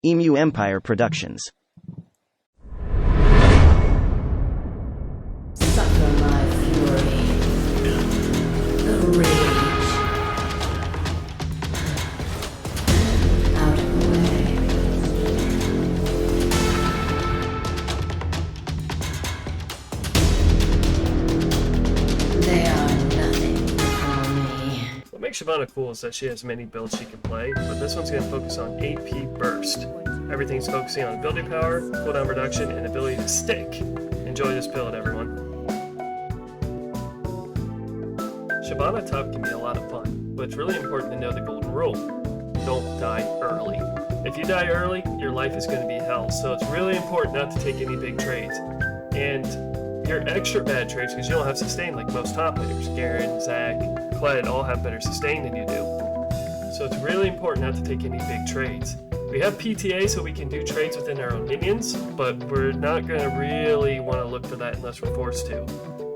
EmuEmpire Productions. Suffer my fury. The rage. Out of the way. They are nothing for me. What makes Shyvana cool is that she has many builds she can play, but this one's going to focus on AP Burst. Everything's focusing on ability power, cooldown reduction, and ability to stick. Enjoy this build, everyone. Shyvana top can be a lot of fun, but it's really important to know the golden rule. Don't die early. If you die early, your life is going to be hell, so it's really important not to take any big trades. And your extra bad trades, because you don't have sustain like most top players. Garen, Zac, Kled all have better sustain than you do. So it's really important not to take any big trades. We have PTA so we can do trades within our own minions, but we're not going to really want to look for that unless we're forced to.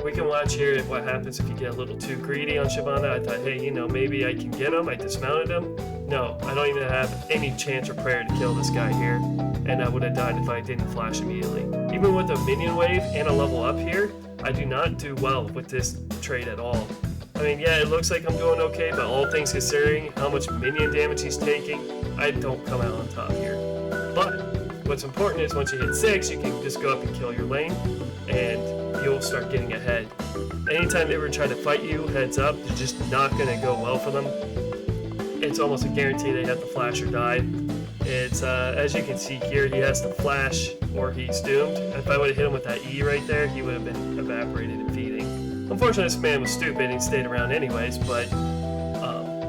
We can watch here what happens if you get a little too greedy on Shyvana. I thought, hey, maybe I can get him. I dismounted him. No, I don't even have any chance or prayer to kill this guy here, and I would have died if I didn't flash immediately. Even with a minion wave and a level up here, I do not do well with this trade at all. I mean, yeah, it looks like I'm doing okay, but all things considering how much minion damage he's taking, I don't come out on top here. But what's important is once you hit 6, you can just go up and kill your lane, and you'll start getting ahead. Anytime they ever try to fight you, heads up, it's just not going to go well for them. It's almost a guarantee they have to flash or die. It's, as you can see here, he has to flash or he's doomed. If I would have hit him with that E right there, he would have been evaporated and feeding. Unfortunately, this man was stupid and stayed around anyways, but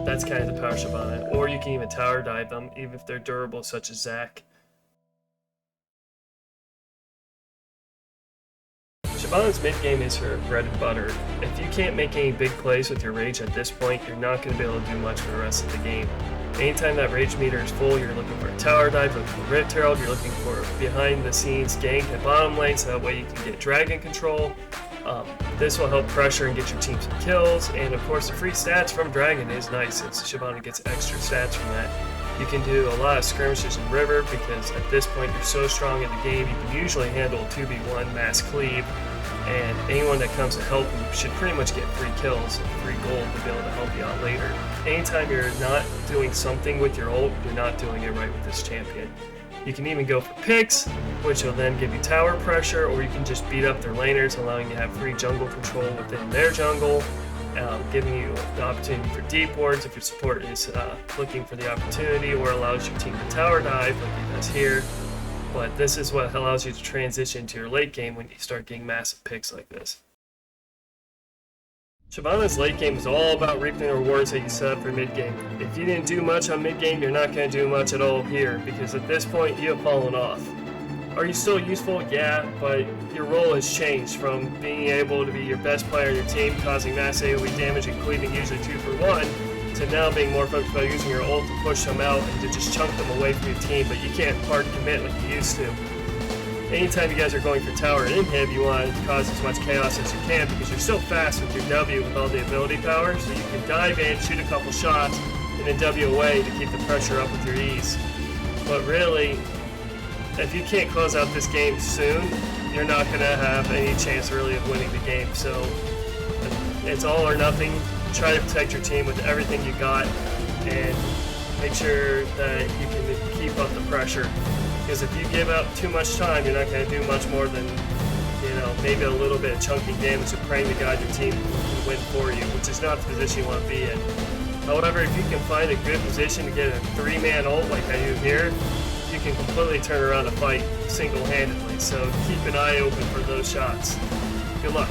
that's kind of the power of Shyvana. Or you can even tower dive them, even if they're durable, such as Zac. Shyvana's mid-game is her bread and butter. If you can't make any big plays with your rage at this point, you're not going to be able to do much for the rest of the game. Anytime that rage meter is full, you're looking for a tower dive, looking for Rift Herald, you're looking for behind-the-scenes gank at bottom lane, so that way you can get dragon control. This will help pressure and get your team some kills, and of course the free stats from Dragon is nice since Shyvana gets extra stats from that. You can do a lot of skirmishes in River because at this point you're so strong in the game you can usually handle a 2v1 mass cleave, and anyone that comes to help you should pretty much get free kills and free gold to be able to help you out later. Anytime you're not doing something with your ult, you're not doing it right with this champion. You can even go for picks, which will then give you tower pressure, or you can just beat up their laners, allowing you to have free jungle control within their jungle, giving you the opportunity for deep wards if your support is looking for the opportunity, or allows your team to tower dive like it does here. But this is what allows you to transition to your late game when you start getting massive picks like this. Shyvana's late game is all about reaping the rewards that you set up for mid game. If you didn't do much on mid game, you're not going to do much at all here, because at this point you have fallen off. Are you still useful? Yeah, but your role has changed from being able to be your best player on your team, causing mass AoE damage and cleaving usually 2 for 1, to now being more focused on using your ult to push them out and to just chunk them away from your team, but you can't hard commit like you used to. Anytime you guys are going for tower and inhib, you want to cause as much chaos as you can because you're so fast with your W with all the ability power, so you can dive in, shoot a couple shots, and then W away to keep the pressure up with your E's. But really, if you can't close out this game soon, you're not going to have any chance really of winning the game. So it's all or nothing. Try to protect your team with everything you got and make sure that you can keep up the pressure. Because if you give up too much time, you're not going to do much more than, maybe a little bit of chunking damage and praying to God your team can win for you, which is not the position you want to be in. However, if you can find a good position to get a 3-man ult like I do here, you can completely turn around a fight single-handedly. So keep an eye open for those shots. Good luck.